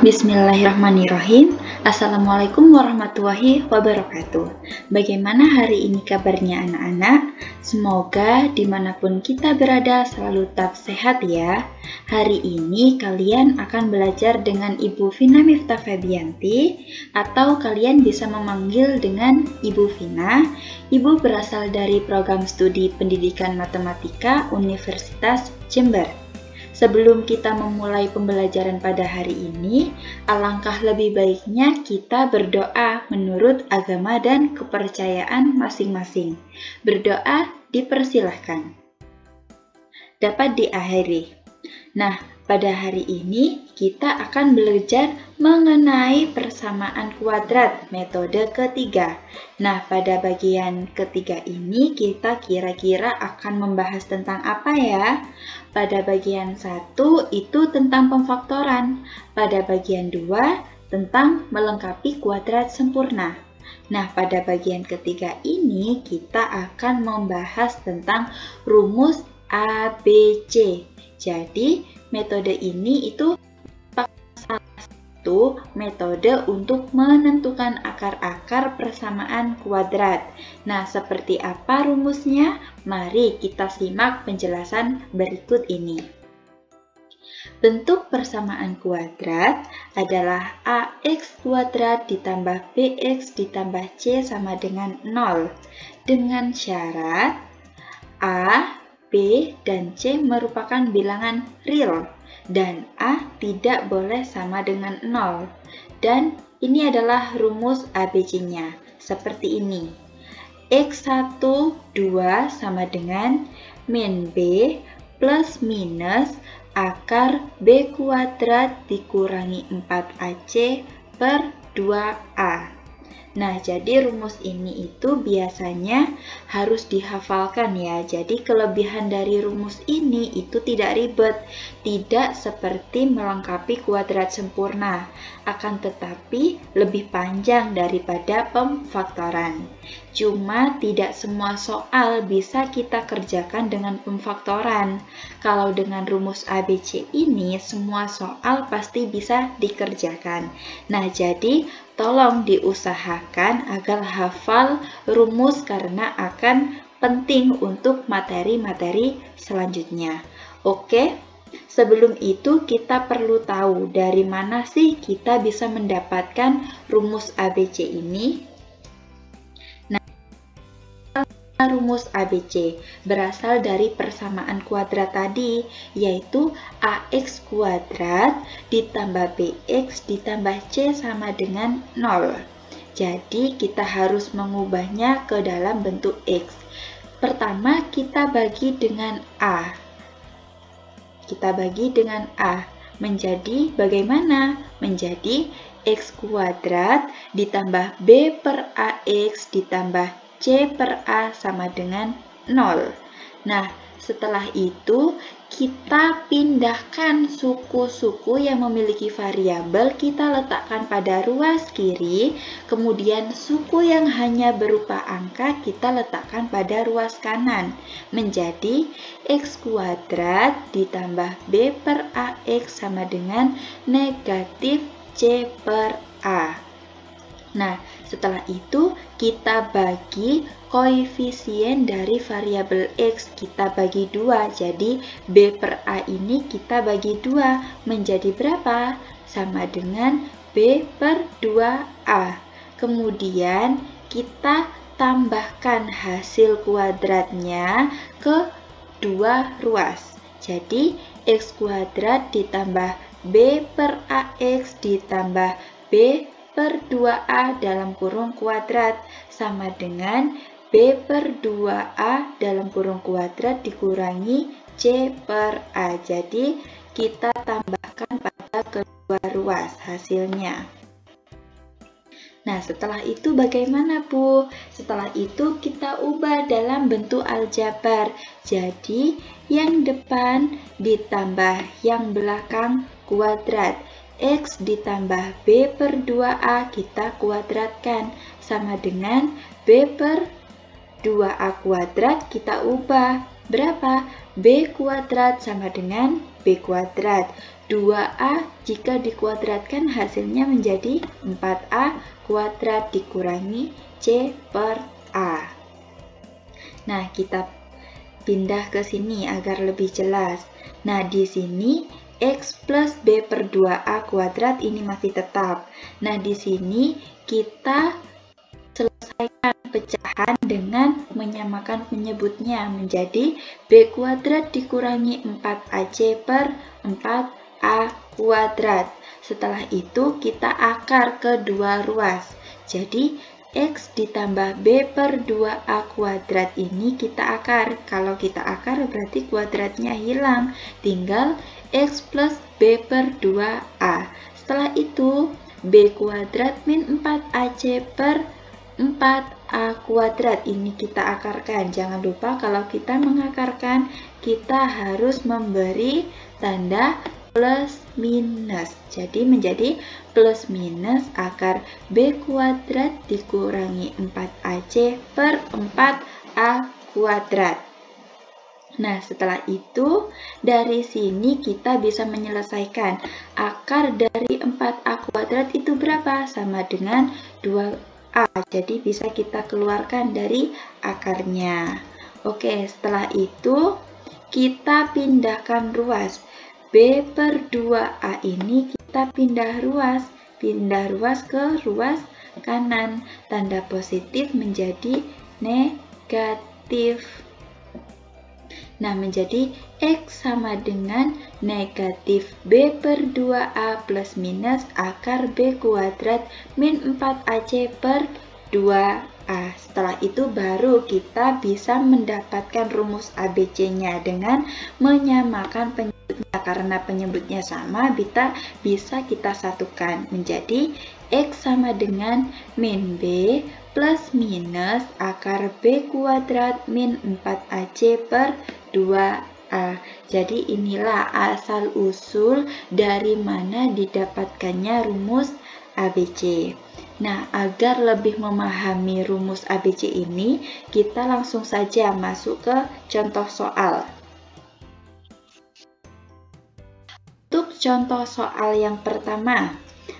Bismillahirrahmanirrahim. Assalamualaikum warahmatullahi wabarakatuh. Bagaimana hari ini kabarnya anak-anak? Semoga dimanapun kita berada selalu tetap sehat ya. Hari ini kalian akan belajar dengan Ibu Vina Miftah Febianti, atau kalian bisa memanggil dengan Ibu Vina. Ibu berasal dari program studi pendidikan matematika Universitas Jember. Sebelum kita memulai pembelajaran pada hari ini, alangkah lebih baiknya kita berdoa menurut agama dan kepercayaan masing-masing. Berdoa dipersilahkan. Dapat diakhiri. Nah, pada hari ini kita akan belajar mengenai persamaan kuadrat metode ketiga. Nah, pada bagian ketiga ini kita kira-kira akan membahas tentang apa ya? Pada bagian 1 itu tentang pemfaktoran, pada bagian 2 tentang melengkapi kuadrat sempurna. Nah, pada bagian ketiga ini kita akan membahas tentang rumus ABC. Jadi, metode ini itu salah satu metode untuk menentukan akar-akar persamaan kuadrat. Nah, seperti apa rumusnya? Mari kita simak penjelasan berikut ini. Bentuk persamaan kuadrat adalah AX kuadrat ditambah BX ditambah C sama dengan 0. Dengan syarat A, B, dan C merupakan bilangan real dan A tidak boleh sama dengan 0. Dan ini adalah rumus ABC-nya, seperti ini. X1, 2 sama dengan min B plus minus akar B kuadrat dikurangi 4AC per 2A. Nah, jadi rumus ini itu biasanya harus dihafalkan ya. Jadi kelebihan dari rumus ini itu tidak ribet, tidak seperti melengkapi kuadrat sempurna, akan tetapi lebih panjang daripada pemfaktoran. Cuma tidak semua soal bisa kita kerjakan dengan pemfaktoran. Kalau dengan rumus ABC ini, semua soal pasti bisa dikerjakan. Nah, jadi tolong diusahakan agar hafal rumus karena akan penting untuk materi-materi selanjutnya. Oke, sebelum itu kita perlu tahu dari mana sih kita bisa mendapatkan rumus ABC ini. Rumus ABC berasal dari persamaan kuadrat tadi, yaitu AX kuadrat ditambah BX ditambah C sama dengan 0. Jadi kita harus mengubahnya ke dalam bentuk X. Pertama kita bagi dengan A. Kita bagi dengan A. Menjadi bagaimana? Menjadi X kuadrat ditambah B per AX ditambah C per A sama dengan 0. Nah, setelah itu kita pindahkan suku-suku yang memiliki variabel, kita letakkan pada ruas kiri, kemudian suku yang hanya berupa angka kita letakkan pada ruas kanan, menjadi X kuadrat ditambah B per AX sama dengan negatif C per A. Nah, setelah itu kita bagi koefisien dari variabel X, kita bagi 2. Jadi B per A ini kita bagi 2 menjadi berapa? Sama dengan B per 2A. Kemudian kita tambahkan hasil kuadratnya ke dua ruas. Jadi X kuadrat ditambah B per AX ditambah B per 2A dalam kurung kuadrat sama dengan B per 2A dalam kurung kuadrat dikurangi C per A. Jadi kita tambahkan pada kedua ruas hasilnya. Nah, setelah itu bagaimana Bu? Setelah itu kita ubah dalam bentuk aljabar. Jadi yang depan ditambah yang belakang kuadrat. X ditambah B per 2A kita kuadratkan sama dengan B per 2A kuadrat kita ubah berapa? B kuadrat sama dengan B kuadrat. 2A jika dikuadratkan hasilnya menjadi 4A kuadrat dikurangi C per A. Nah, kita pindah ke sini agar lebih jelas. Nah, di sini X plus B per 2A kuadrat ini masih tetap. Nah, di sini kita selesaikan pecahan dengan menyamakan penyebutnya menjadi B kuadrat dikurangi 4AC per 4A kuadrat. Setelah itu kita akar kedua ruas. Jadi X ditambah B per 2A kuadrat ini kita akar. Kalau kita akar berarti kuadratnya hilang. Tinggal X plus B per 2A. Setelah itu B kuadrat min 4AC per 4A kuadrat ini kita akarkan. Jangan lupa kalau kita mengakarkan kita harus memberi tanda plus minus. Jadi menjadi plus minus akar B kuadrat dikurangi 4AC per 4A kuadrat. Nah, setelah itu dari sini kita bisa menyelesaikan akar dari 4A kuadrat itu berapa? Sama dengan 2A. Jadi bisa kita keluarkan dari akarnya. Oke, setelah itu kita pindahkan ruas. B per 2A ini kita pindah ruas ke ruas kanan. Tanda positif menjadi negatif. Nah, menjadi X sama dengan negatif B per 2A plus minus akar B kuadrat min 4AC per 2A. Setelah itu baru kita bisa mendapatkan rumus ABC-nya dengan menyamakan penyebutnya. Karena penyebutnya sama, bisa kita satukan menjadi X sama dengan min B plus minus akar B kuadrat min 4AC per 2A. Jadi inilah asal-usul dari mana didapatkannya rumus ABC. Nah, agar lebih memahami rumus ABC ini, kita langsung saja masuk ke contoh soal. Untuk contoh soal yang pertama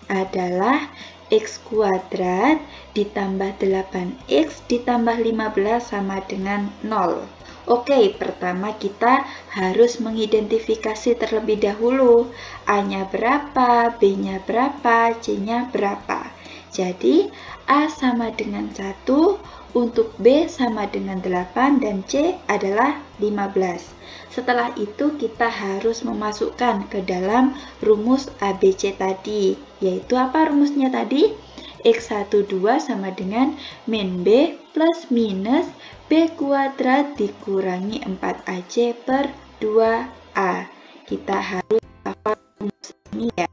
adalah X kuadrat ditambah 8X ditambah 15 sama dengan 0. Oke, pertama kita harus mengidentifikasi terlebih dahulu. A-nya berapa, B-nya berapa, C-nya berapa. Jadi, A sama dengan 1, untuk B sama dengan 8, dan C adalah 15. Setelah itu kita harus memasukkan ke dalam rumus ABC tadi. Yaitu apa rumusnya tadi? X12 sama dengan min B plus minus B kuadrat dikurangi 4AC per 2A. Kita harus hafal rumus ini ya.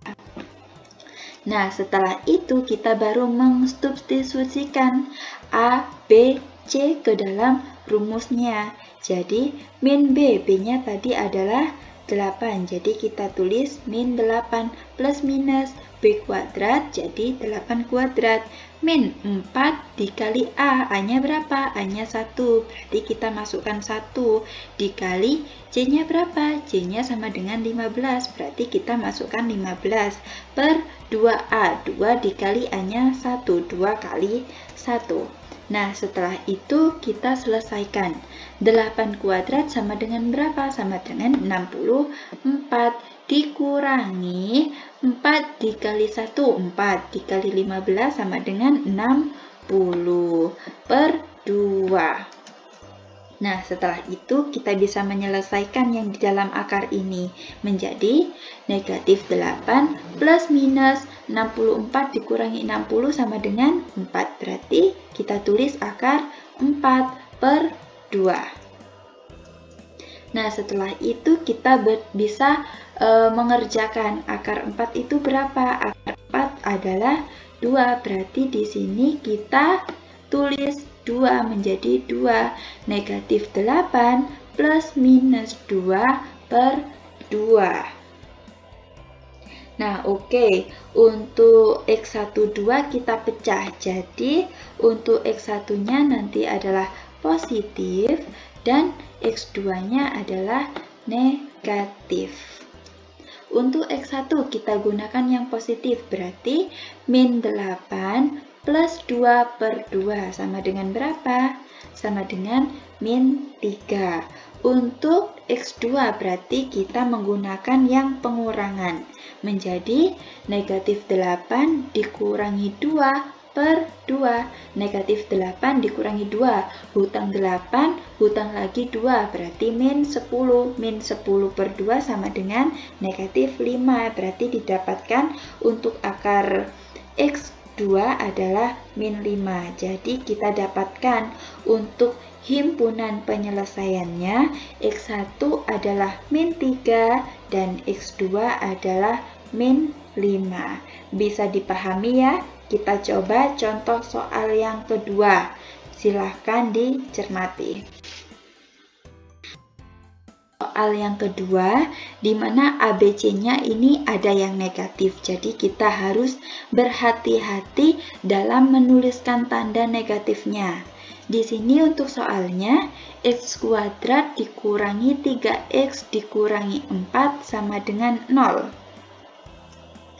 Nah, setelah itu kita baru mensubstitusikan A, B, C ke dalam rumusnya. Jadi, min B, B-nya tadi adalah 8. Jadi, kita tulis min 8 plus minus B kuadrat, jadi 8 kuadrat. Min 4 dikali A, A-nya berapa? A-nya 1, berarti kita masukkan 1. Dikali C-nya berapa? C-nya sama dengan 15, berarti kita masukkan 15 per 2A. 2 dikali A-nya 1, 2 kali 1. Nah, setelah itu kita selesaikan. 8 kuadrat sama dengan berapa? Sama dengan 64 dikurangi 4 dikali 1, 4 dikali 15 sama dengan 60 per 2. Nah, setelah itu kita bisa menyelesaikan yang di dalam akar ini menjadi negatif 8 plus minus 64 dikurangi 60 sama dengan 4. Berarti kita tulis akar 4 per 2. Nah, setelah itu kita bisa mengerjakan akar 4 itu berapa? Akar 4 adalah 2. Berarti di sini kita tulis 2 menjadi 2. Negatif 8 plus minus 2 per 2. Nah, oke. Untuk X12 kita pecah. Jadi, untuk X1-nya nanti adalah positif dan X2-nya adalah negatif. Untuk X1 kita gunakan yang positif, berarti min 8 plus 2 per 2 sama dengan berapa? Sama dengan min 3. Untuk X2 berarti kita menggunakan yang pengurangan, menjadi negatif 8 dikurangi 2 per 2. Negatif 8 dikurangi 2, hutang 8, hutang lagi 2, berarti min 10. Min 10 per 2 sama dengan negatif 5, berarti didapatkan untuk akar X2 adalah min 5. Jadi kita dapatkan untuk himpunan penyelesaiannya X1 adalah min 3 dan X2 adalah min 5. Bisa dipahami ya? Kita coba contoh soal yang kedua. Silahkan dicermati. Soal yang kedua, di mana ABC-nya ini ada yang negatif. Jadi kita harus berhati-hati dalam menuliskan tanda negatifnya. Di sini untuk soalnya, X kuadrat dikurangi 3X dikurangi 4 sama dengan 0.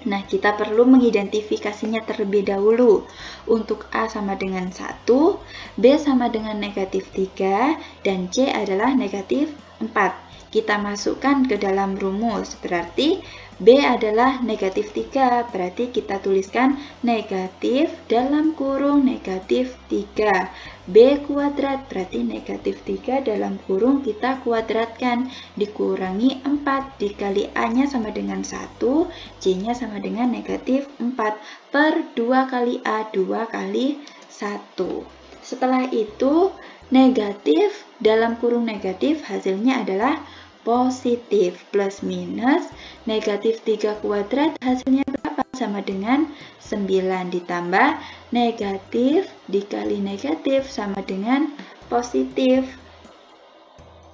Nah, kita perlu mengidentifikasinya terlebih dahulu. Untuk A sama dengan 1, B sama dengan negatif 3, dan C adalah negatif 4. Kita masukkan ke dalam rumus, berarti B adalah negatif 3, berarti kita tuliskan negatif dalam kurung negatif 3. B kuadrat berarti negatif 3 dalam kurung kita kuadratkan, dikurangi 4, dikali A-nya sama dengan 1, C-nya sama dengan negatif 4, per 2 kali A, 2 kali 1. Setelah itu, negatif dalam kurung negatif hasilnya adalah positif, plus minus negatif 3 kuadrat hasilnya berapa? Sama dengan 9 ditambah negatif dikali negatif sama dengan positif.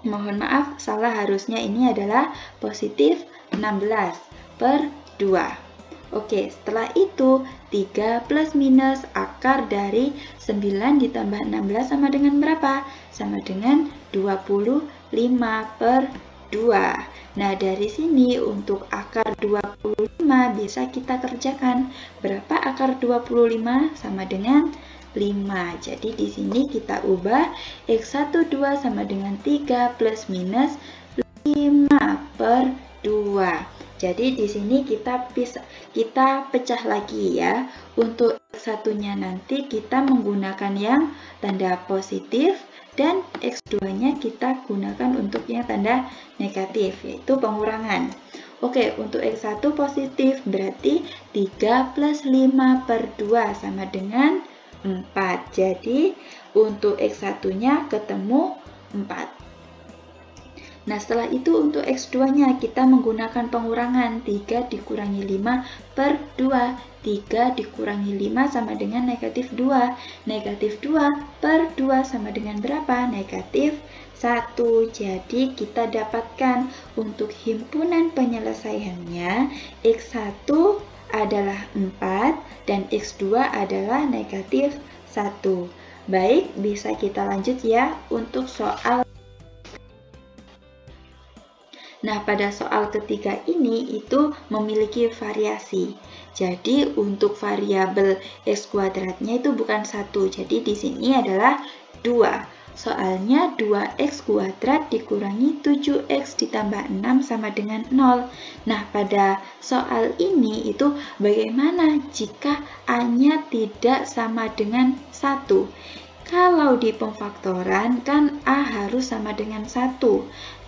Mohon maaf, salah, harusnya ini adalah positif 16 per 2. Oke, setelah itu 3 plus minus akar dari 9 ditambah 16 sama dengan berapa? Sama dengan 25 per 2. Nah, dari sini untuk akar 25 bisa kita kerjakan. Berapa akar 25? Sama dengan 5. Jadi di sini kita ubah X12 sama dengan 3 plus minus 5 per 2. Jadi di sini kita pecah lagi ya. Untuk X1-nya nanti kita menggunakan yang tanda positif, dan X2-nya kita gunakan untuk yang tanda negatif, yaitu pengurangan. Oke, untuk X1 positif berarti 3 plus 5 per 2 sama dengan 4. Jadi untuk X1-nya ketemu 4. Nah, setelah itu untuk X2-nya kita menggunakan pengurangan, 3 dikurangi 5 per 2. 3 dikurangi 5 sama dengan negatif 2. Negatif 2 per 2 sama dengan berapa? Negatif 1. Jadi kita dapatkan untuk himpunan penyelesaiannya X1 adalah 4 dan X2 adalah negatif 1. Baik, bisa kita lanjut ya untuk soal. Nah, pada soal ketiga ini itu memiliki variasi. Jadi, untuk variabel X kuadratnya itu bukan 1. Jadi, di sini adalah 2. Soalnya 2X kuadrat dikurangi 7X ditambah 6 sama dengan 0. Nah, pada soal ini itu bagaimana jika A-nya tidak sama dengan 1? Kalau di pemfaktoran kan A harus sama dengan 1.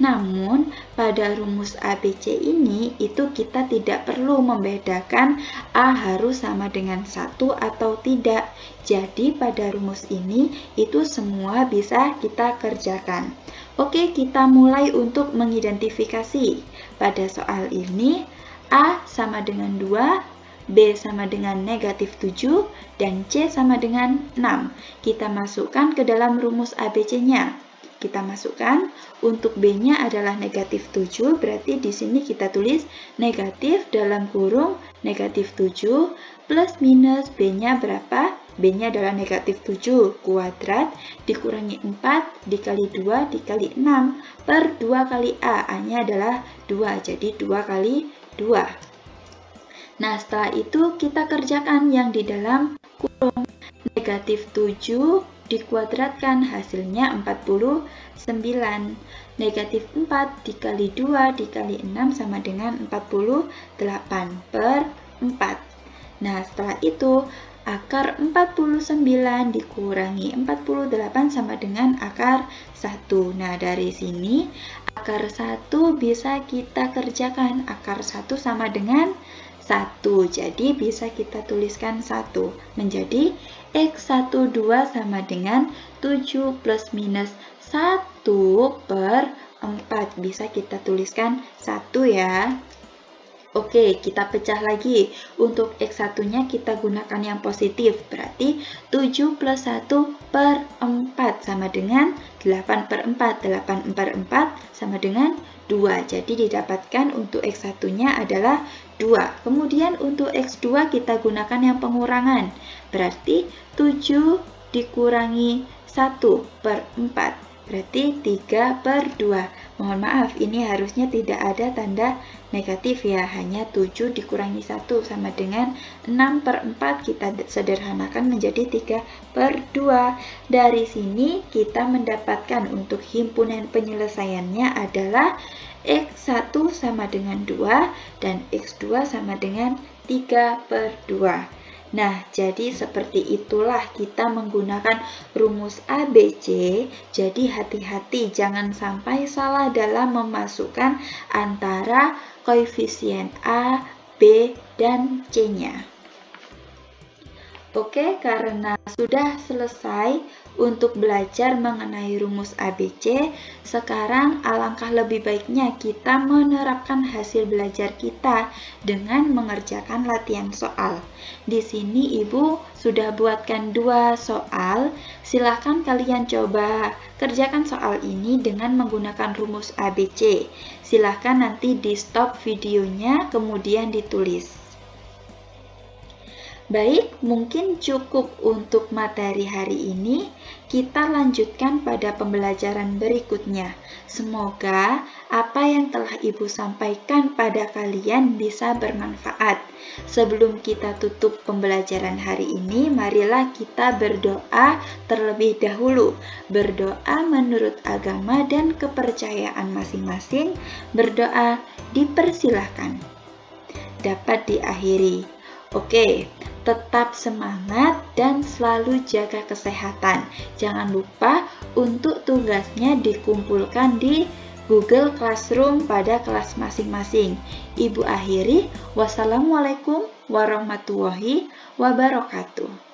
Namun pada rumus ABC ini itu kita tidak perlu membedakan A harus sama dengan 1 atau tidak. Jadi pada rumus ini itu semua bisa kita kerjakan. Oke, kita mulai untuk mengidentifikasi. Pada soal ini A sama dengan 2, B sama dengan negatif 7, dan C sama dengan 6. Kita masukkan ke dalam rumus ABC-nya. Kita masukkan, untuk B-nya adalah negatif 7, berarti di sini kita tulis negatif dalam kurung negatif 7 plus minus B-nya berapa? B-nya adalah negatif 7 kuadrat dikurangi 4 dikali 2 dikali 6 per 2 kali A. A-nya adalah 2, jadi 2 kali 2. Nah, setelah itu kita kerjakan yang di dalam kurung. Negatif 7 dikuadratkan hasilnya 49. Negatif 4 dikali 2 dikali 6 sama dengan 48 per 4. Nah, setelah itu akar 49 dikurangi 48 sama dengan akar 1. Nah, dari sini akar 1 bisa kita kerjakan. Akar 1 sama dengan 1. Jadi bisa kita tuliskan 1 menjadi X12 sama dengan 7 plus minus 1 per 4. Bisa kita tuliskan 1 ya. Oke, kita pecah lagi. Untuk X1-nya kita gunakan yang positif. Berarti 7 plus 1 per 4 sama dengan 8 per 4. 8 per 4 sama dengan 2. Jadi didapatkan untuk X1-nya adalah 2. Kemudian untuk X2 kita gunakan yang pengurangan. Berarti 7 dikurangi 1 per 4. Berarti 3 per 2. Mohon maaf, ini harusnya tidak ada tanda negatif ya. Hanya 7 dikurangi 1 sama dengan 6 per 4. Kita sederhanakan menjadi 3 per 2. Dari sini kita mendapatkan untuk himpunan penyelesaiannya adalah X1 sama dengan 2 dan X2 sama dengan 3 per 2. Nah, jadi seperti itulah kita menggunakan rumus ABC. Jadi hati-hati jangan sampai salah dalam memasukkan antara koefisien A, B, dan C-nya. Oke, karena sudah selesai untuk belajar mengenai rumus ABC, sekarang alangkah lebih baiknya kita menerapkan hasil belajar kita dengan mengerjakan latihan soal. Di sini Ibu sudah buatkan 2 soal. Silahkan kalian coba kerjakan soal ini dengan menggunakan rumus ABC. Silahkan nanti di stop videonya kemudian ditulis. Baik, mungkin cukup untuk materi hari ini. Kita lanjutkan pada pembelajaran berikutnya. Semoga apa yang telah Ibu sampaikan pada kalian bisa bermanfaat. Sebelum kita tutup pembelajaran hari ini, marilah kita berdoa terlebih dahulu. Berdoa menurut agama dan kepercayaan masing-masing. Berdoa dipersilahkan. Dapat diakhiri. Oke, tetap semangat dan selalu jaga kesehatan. Jangan lupa untuk tugasnya dikumpulkan di Google Classroom pada kelas masing-masing. Ibu akhiri, wassalamualaikum warahmatullahi wabarakatuh.